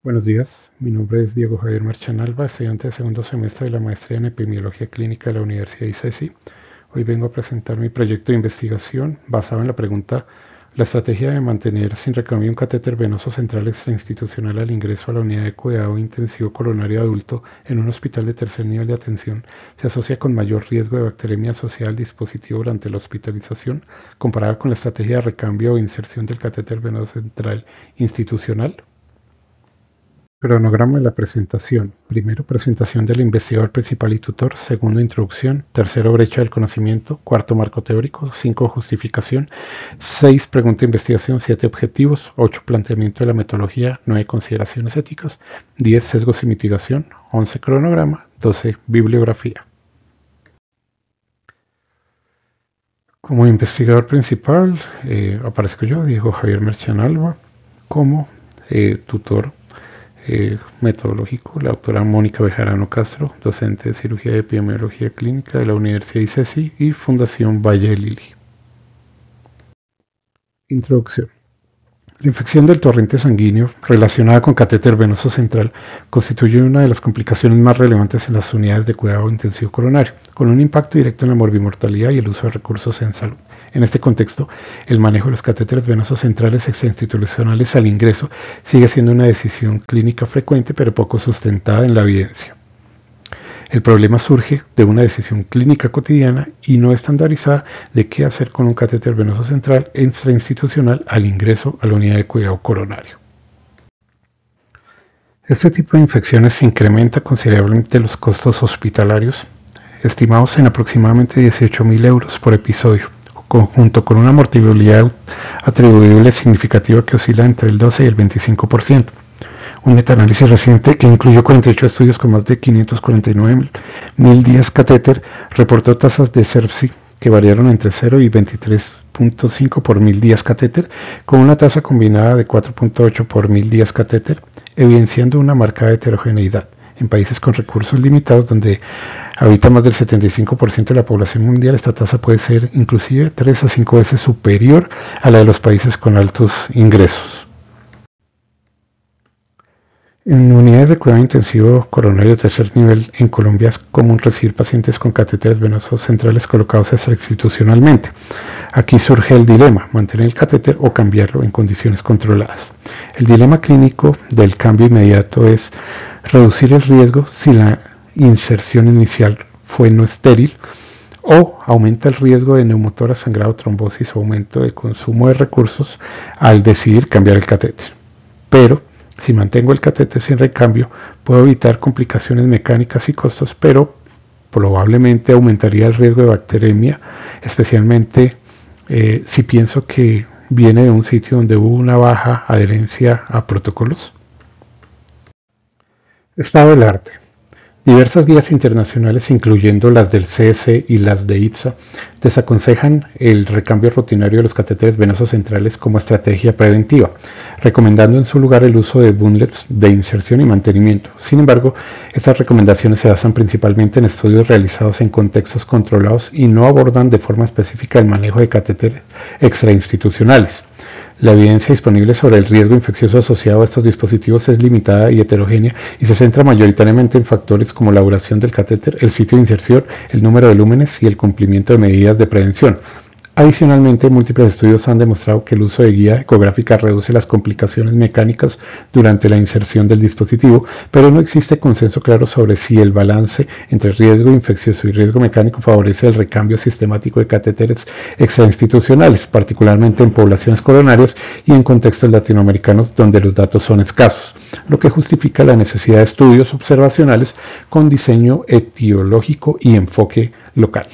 Buenos días, mi nombre es Diego Javier Marchanalba, estudiante de segundo semestre de la maestría en Epidemiología Clínica de la Universidad ICESI. Hoy vengo a presentar mi proyecto de investigación basado en la pregunta: ¿la estrategia de mantener sin recambio un catéter venoso central extrainstitucional al ingreso a la unidad de cuidado intensivo coronario adulto en un hospital de tercer nivel de atención se asocia con mayor riesgo de bacteremia asociada al dispositivo durante la hospitalización comparada con la estrategia de recambio o inserción del catéter venoso central institucional? Cronograma de la presentación. Primero, presentación del investigador principal y tutor. Segundo, introducción. Tercero, brecha del conocimiento. Cuarto, marco teórico. 5, justificación. 6, pregunta de investigación. 7, objetivos. 8, planteamiento de la metodología. 9, consideraciones éticas. 10, sesgos y mitigación. 11, cronograma. 12, bibliografía. Como investigador principal aparezco yo, Diego Javier Merchanalba, como tutor metodológico, la doctora Mónica Bejarano Castro, docente de cirugía y epidemiología clínica de la Universidad ICESI y Fundación Valle Lili. Introducción. La infección del torrente sanguíneo relacionada con catéter venoso central constituye una de las complicaciones más relevantes en las unidades de cuidado intensivo coronario, con un impacto directo en la morbimortalidad y el uso de recursos en salud. En este contexto, el manejo de los catéteres venosos centrales extrainstitucionales al ingreso sigue siendo una decisión clínica frecuente pero poco sustentada en la evidencia. El problema surge de una decisión clínica cotidiana y no estandarizada de qué hacer con un catéter venoso central extrainstitucional al ingreso a la unidad de cuidado coronario. Este tipo de infecciones incrementa considerablemente los costos hospitalarios, estimados en aproximadamente 18.000 euros por episodio, junto con una mortalidad atribuible significativa que oscila entre el 12 y el 25%. Un metaanálisis reciente que incluyó 48 estudios con más de 549.000 días catéter reportó tasas de sepsis que variaron entre 0 y 23.5 por 1.000 días catéter, con una tasa combinada de 4.8 por 1.000 días catéter, evidenciando una marcada heterogeneidad. En países con recursos limitados, donde habita más del 75% de la población mundial, esta tasa puede ser inclusive 3 a 5 veces superior a la de los países con altos ingresos. En unidades de cuidado intensivo coronario de tercer nivel en Colombia es común recibir pacientes con catéteres venosos centrales colocados extrainstitucionalmente. Aquí surge el dilema: mantener el catéter o cambiarlo en condiciones controladas. El dilema clínico del cambio inmediato es reducir el riesgo si la inserción inicial fue no estéril, o aumenta el riesgo de neumotórax, sangrado, trombosis o aumento de consumo de recursos al decidir cambiar el catéter. Pero si mantengo el catéter sin recambio, puedo evitar complicaciones mecánicas y costos, pero probablemente aumentaría el riesgo de bacteremia, especialmente si pienso que viene de un sitio donde hubo una baja adherencia a protocolos. Estado del arte. Diversas guías internacionales, incluyendo las del CDC y las de ITSA, desaconsejan el recambio rutinario de los catéteres venosos centrales como estrategia preventiva, recomendando en su lugar el uso de bunlets de inserción y mantenimiento. Sin embargo, estas recomendaciones se basan principalmente en estudios realizados en contextos controlados y no abordan de forma específica el manejo de catéteres extrainstitucionales. La evidencia disponible sobre el riesgo infeccioso asociado a estos dispositivos es limitada y heterogénea y se centra mayoritariamente en factores como la duración del catéter, el sitio de inserción, el número de lúmenes y el cumplimiento de medidas de prevención. Adicionalmente, múltiples estudios han demostrado que el uso de guía ecográfica reduce las complicaciones mecánicas durante la inserción del dispositivo, pero no existe consenso claro sobre si el balance entre riesgo infeccioso y riesgo mecánico favorece el recambio sistemático de catéteres extrainstitucionales, particularmente en poblaciones coronarias y en contextos latinoamericanos donde los datos son escasos, lo que justifica la necesidad de estudios observacionales con diseño etiológico y enfoque local.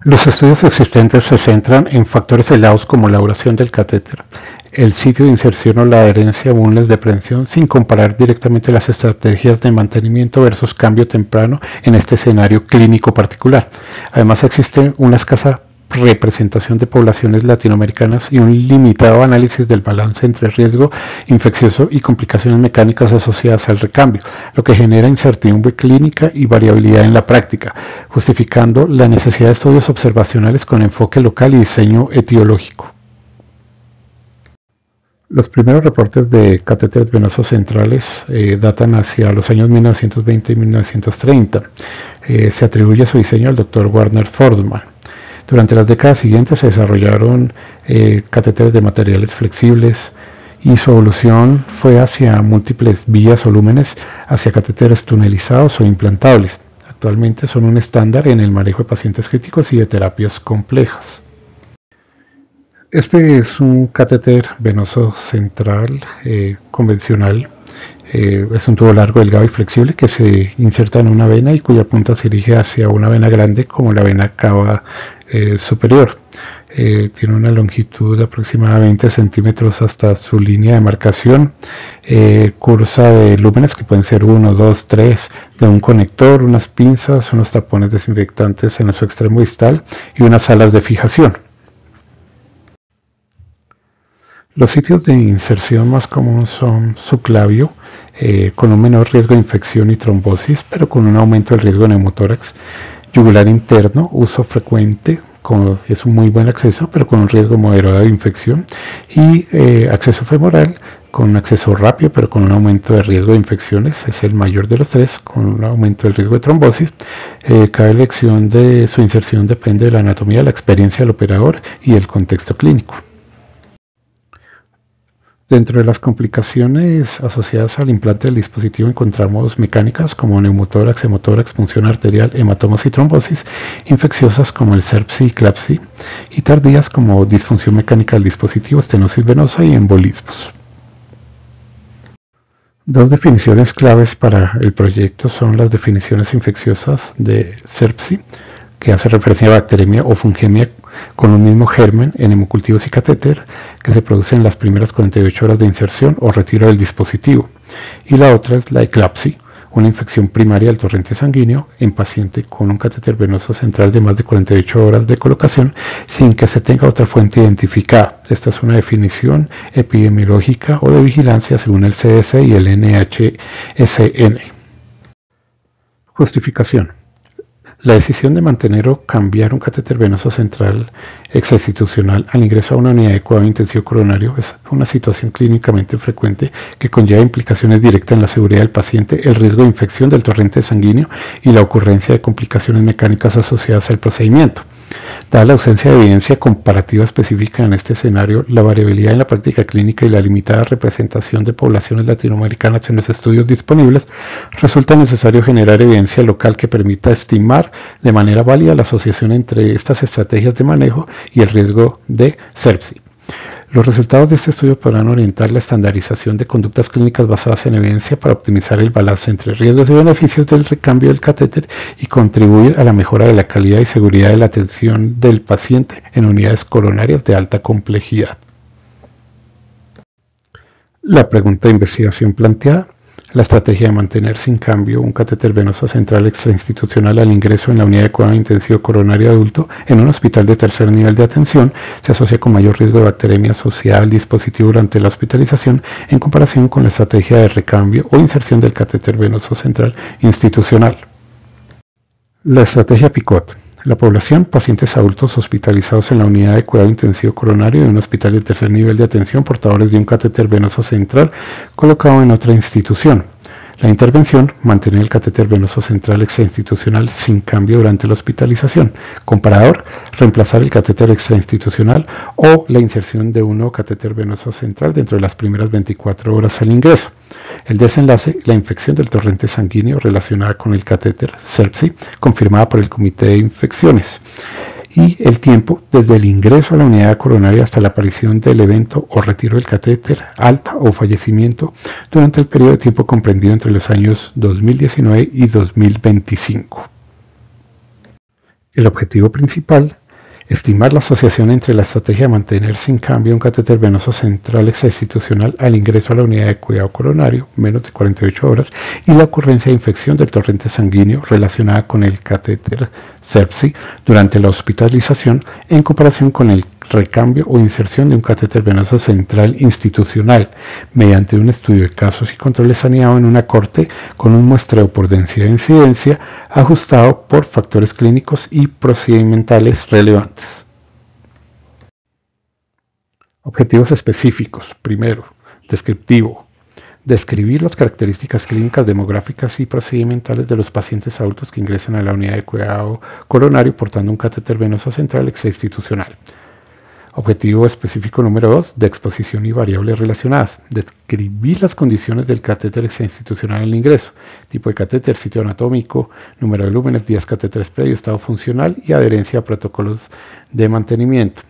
Los estudios existentes se centran en factores aislados como la duración del catéter, el sitio de inserción o la adherencia a bunles de prevención, sin comparar directamente las estrategias de mantenimiento versus cambio temprano en este escenario clínico particular. Además, existe una escasa representación de poblaciones latinoamericanas y un limitado análisis del balance entre riesgo infeccioso y complicaciones mecánicas asociadas al recambio, lo que genera incertidumbre clínica y variabilidad en la práctica, justificando la necesidad de estudios observacionales con enfoque local y diseño etiológico. Los primeros reportes de catéteres venosos centrales datan hacia los años 1920 y 1930. Se atribuye su diseño al Dr. Warner Fordman. Durante las décadas siguientes se desarrollaron catéteres de materiales flexibles y su evolución fue hacia múltiples vías o lúmenes, hacia catéteres tunelizados o implantables. Actualmente son un estándar en el manejo de pacientes críticos y de terapias complejas. Este es un catéter venoso central convencional. Es un tubo largo, delgado y flexible que se inserta en una vena y cuya punta se dirige hacia una vena grande como la vena cava superior. Tiene una longitud de aproximadamente 20 centímetros hasta su línea de marcación. Cursa de lúmenes que pueden ser 1, 2, 3, de un conector, unas pinzas, unos tapones desinfectantes en su extremo distal y unas alas de fijación. Los sitios de inserción más comunes son subclavio, con un menor riesgo de infección y trombosis, pero con un aumento del riesgo de neumotórax. Yugular interno, uso frecuente, es un muy buen acceso, pero con un riesgo moderado de infección. Y acceso femoral, con un acceso rápido, pero con un aumento de riesgo de infecciones, es el mayor de los tres, con un aumento del riesgo de trombosis. Cada elección de su inserción depende de la anatomía, la experiencia del operador y el contexto clínico. Dentro de las complicaciones asociadas al implante del dispositivo encontramos mecánicas como neumotórax, hemotórax, punción arterial, hematomas y trombosis, infecciosas como el sepsis y CLAPSI, y tardías como disfunción mecánica del dispositivo, estenosis venosa y embolismos. Dos definiciones claves para el proyecto son las definiciones infecciosas de sepsis, que hace referencia a bacteremia o fungemia con un mismo germen en hemocultivos y catéter que se produce en las primeras 48 horas de inserción o retiro del dispositivo. Y la otra es la eclapsia, una infección primaria del torrente sanguíneo en paciente con un catéter venoso central de más de 48 horas de colocación sin que se tenga otra fuente identificada. Esta es una definición epidemiológica o de vigilancia según el CDC y el NHSN. Justificación. La decisión de mantener o cambiar un catéter venoso central extrainstitucional al ingreso a una unidad de cuidado intensivo coronario es una situación clínicamente frecuente que conlleva implicaciones directas en la seguridad del paciente, el riesgo de infección del torrente sanguíneo y la ocurrencia de complicaciones mecánicas asociadas al procedimiento. Dada la ausencia de evidencia comparativa específica en este escenario, la variabilidad en la práctica clínica y la limitada representación de poblaciones latinoamericanas en los estudios disponibles, resulta necesario generar evidencia local que permita estimar de manera válida la asociación entre estas estrategias de manejo y el riesgo de sepsis. Los resultados de este estudio podrán orientar la estandarización de conductas clínicas basadas en evidencia para optimizar el balance entre riesgos y beneficios del recambio del catéter y contribuir a la mejora de la calidad y seguridad de la atención del paciente en unidades coronarias de alta complejidad. La pregunta de investigación planteada. La estrategia de mantener sin cambio un catéter venoso central extrainstitucional al ingreso en la unidad de cuidado intensivo coronario adulto en un hospital de tercer nivel de atención se asocia con mayor riesgo de bacteremia asociada al dispositivo durante la hospitalización en comparación con la estrategia de recambio o inserción del catéter venoso central institucional. La estrategia PICOT. La población, pacientes adultos hospitalizados en la unidad de cuidado intensivo coronario de un hospital de tercer nivel de atención portadores de un catéter venoso central colocado en otra institución. La intervención, mantener el catéter venoso central extrainstitucional sin cambio durante la hospitalización. Comparador, reemplazar el catéter extrainstitucional o la inserción de un nuevo catéter venoso central dentro de las primeras 24 horas al ingreso. El desenlace, la infección del torrente sanguíneo relacionada con el catéter sepsis, confirmada por el Comité de Infecciones. Y el tiempo desde el ingreso a la unidad coronaria hasta la aparición del evento o retiro del catéter, alta o fallecimiento durante el periodo de tiempo comprendido entre los años 2019 y 2025. El objetivo principal, estimar la asociación entre la estrategia de mantener sin cambio un catéter venoso central extrainstitucional al ingreso a la unidad de cuidado coronario, menos de 48 horas, y la ocurrencia de infección del torrente sanguíneo relacionada con el catéter sepsis durante la hospitalización en comparación con el recambio o inserción de un catéter venoso central institucional mediante un estudio de casos y controles saneado en una corte con un muestreo por densidad de incidencia ajustado por factores clínicos y procedimentales relevantes. Objetivos específicos. Primero, descriptivo. Describir las características clínicas, demográficas y procedimentales de los pacientes adultos que ingresan a la unidad de cuidado coronario portando un catéter venoso central extrainstitucional. Objetivo específico número 2, de exposición y variables relacionadas. Describir las condiciones del catéter extrainstitucional al ingreso. Tipo de catéter, sitio anatómico, número de lúmenes, días catéteres previo, estado funcional y adherencia a protocolos de mantenimiento.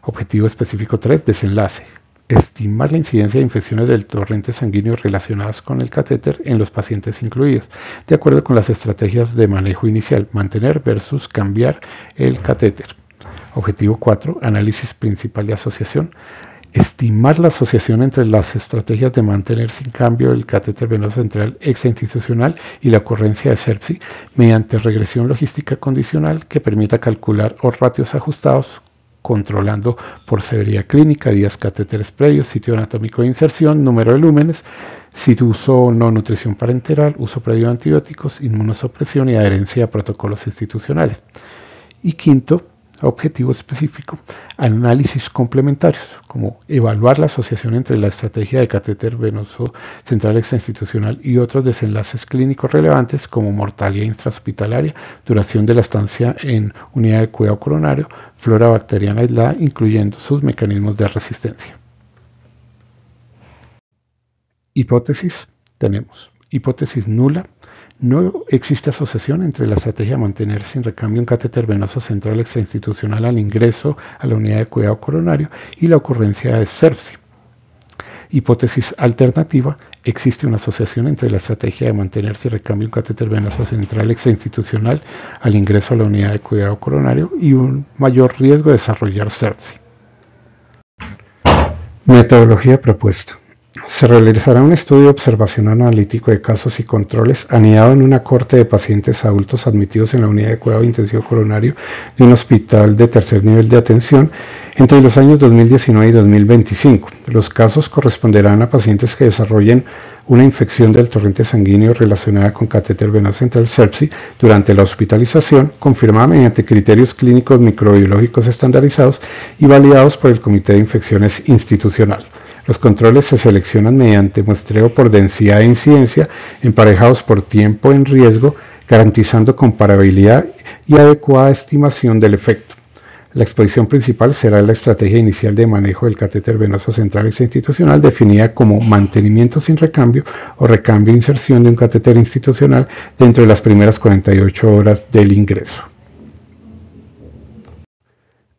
Objetivo específico 3, desenlace. Estimar la incidencia de infecciones del torrente sanguíneo relacionadas con el catéter en los pacientes incluidos, de acuerdo con las estrategias de manejo inicial, mantener versus cambiar el catéter. Objetivo 4, análisis principal de asociación. Estimar la asociación entre las estrategias de mantener sin cambio el catéter venoso central extrainstitucional y la ocurrencia de sepsis mediante regresión logística condicional que permita calcular los ratios ajustados controlando por severidad clínica, días catéteres previos, sitio anatómico de inserción, número de lúmenes, si uso o no nutrición parenteral, uso previo de antibióticos, inmunosupresión y adherencia a protocolos institucionales. Y quinto, objetivo específico, análisis complementarios, como evaluar la asociación entre la estrategia de catéter venoso central extrainstitucional y otros desenlaces clínicos relevantes como mortalidad intrahospitalaria, duración de la estancia en unidad de cuidado coronario, flora bacteriana aislada, incluyendo sus mecanismos de resistencia. Hipótesis, tenemos hipótesis nula. No existe asociación entre la estrategia de mantener sin recambio un catéter venoso central extrainstitucional al ingreso a la unidad de cuidado coronario y la ocurrencia de sepsis. Hipótesis alternativa, existe una asociación entre la estrategia de mantener sin recambio un catéter venoso central extrainstitucional al ingreso a la unidad de cuidado coronario y un mayor riesgo de desarrollar sepsis. Metodología propuesta. Se realizará un estudio observacional analítico de casos y controles anidado en una corte de pacientes adultos admitidos en la unidad de cuidado intensivo coronario de un hospital de tercer nivel de atención entre los años 2019 y 2025. Los casos corresponderán a pacientes que desarrollen una infección del torrente sanguíneo relacionada con catéter venoso central sepsis durante la hospitalización, confirmada mediante criterios clínicos microbiológicos estandarizados y validados por el Comité de Infecciones Institucional. Los controles se seleccionan mediante muestreo por densidad e incidencia, emparejados por tiempo en riesgo, garantizando comparabilidad y adecuada estimación del efecto. La exposición principal será la estrategia inicial de manejo del catéter venoso central extrainstitucional, definida como mantenimiento sin recambio o recambio e inserción de un catéter institucional dentro de las primeras 48 horas del ingreso.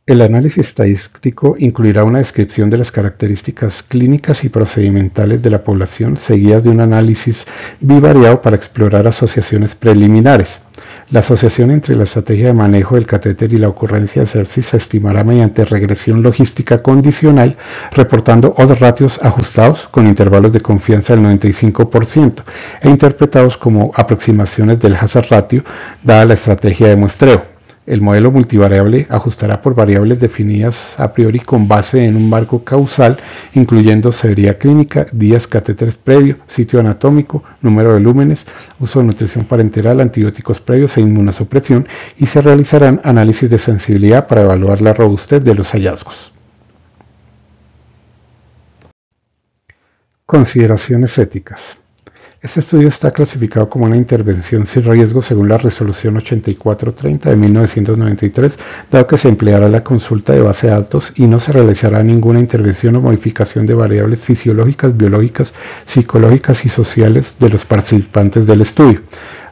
El análisis estadístico incluirá una descripción de las características clínicas y procedimentales de la población, seguidas de un análisis bivariado para explorar asociaciones preliminares. La asociación entre la estrategia de manejo del catéter y la ocurrencia de sepsis se estimará mediante regresión logística condicional, reportando odds ratios ajustados con intervalos de confianza del 95% e interpretados como aproximaciones del hazard ratio dada la estrategia de muestreo. El modelo multivariable ajustará por variables definidas a priori con base en un marco causal, incluyendo severidad clínica, días catéteres previos, sitio anatómico, número de lúmenes, uso de nutrición parenteral, antibióticos previos e inmunosupresión, y se realizarán análisis de sensibilidad para evaluar la robustez de los hallazgos. Consideraciones éticas. Este estudio está clasificado como una intervención sin riesgo según la resolución 8430 de 1993, dado que se empleará la consulta de base de datos y no se realizará ninguna intervención o modificación de variables fisiológicas, biológicas, psicológicas y sociales de los participantes del estudio.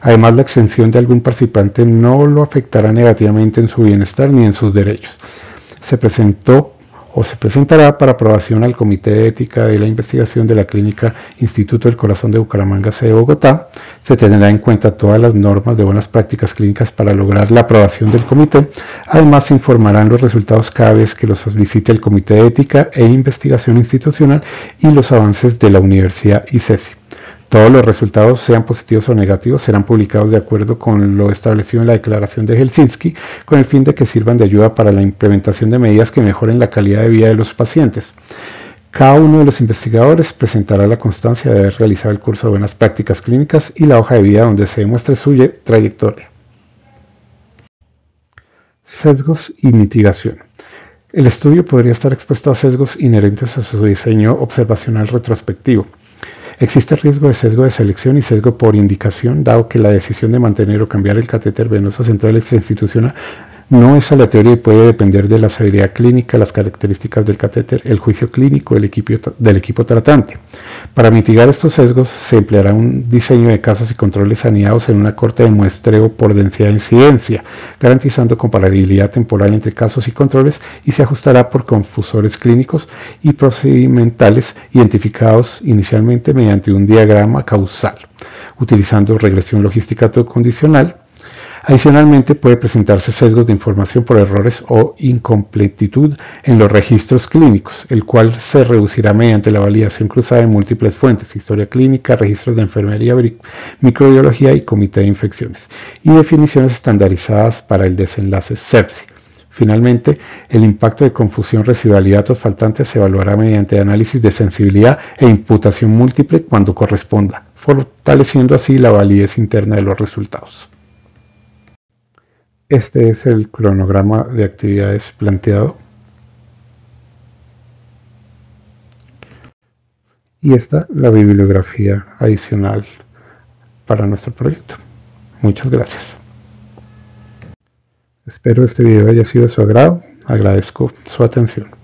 Además, la exención de algún participante no lo afectará negativamente en su bienestar ni en sus derechos. Se presentará para aprobación al Comité de Ética de la Investigación de la Clínica Instituto del Corazón de Bucaramanga, sede de Bogotá. Se tendrá en cuenta todas las normas de buenas prácticas clínicas para lograr la aprobación del comité. Además, se informarán los resultados cada vez que los solicite el Comité de Ética e Investigación Institucional y los avances de la Universidad ICESI. Todos los resultados, sean positivos o negativos, serán publicados de acuerdo con lo establecido en la Declaración de Helsinki, con el fin de que sirvan de ayuda para la implementación de medidas que mejoren la calidad de vida de los pacientes. Cada uno de los investigadores presentará la constancia de haber realizado el curso de buenas prácticas clínicas y la hoja de vida donde se demuestre su trayectoria. Sesgos y mitigación. El estudio podría estar expuesto a sesgos inherentes a su diseño observacional retrospectivo. Existe riesgo de sesgo de selección y sesgo por indicación, dado que la decisión de mantener o cambiar el catéter venoso central extrainstitucional no es aleatoria y puede depender de la severidad clínica, las características del catéter, el juicio clínico del equipo tratante. Para mitigar estos sesgos se empleará un diseño de casos y controles anidados en una corte de muestreo por densidad de incidencia, garantizando comparabilidad temporal entre casos y controles, y se ajustará por confusores clínicos y procedimentales identificados inicialmente mediante un diagrama causal, utilizando regresión logística condicional. Adicionalmente, puede presentarse sesgos de información por errores o incompletitud en los registros clínicos, el cual se reducirá mediante la validación cruzada de múltiples fuentes, historia clínica, registros de enfermería, microbiología y comité de infecciones, y definiciones estandarizadas para el desenlace sepsi. Finalmente, el impacto de confusión residual y datos faltantes se evaluará mediante análisis de sensibilidad e imputación múltiple cuando corresponda, fortaleciendo así la validez interna de los resultados. Este es el cronograma de actividades planteado. Y esta la bibliografía adicional para nuestro proyecto. Muchas gracias. Espero este video haya sido de su agrado. Agradezco su atención.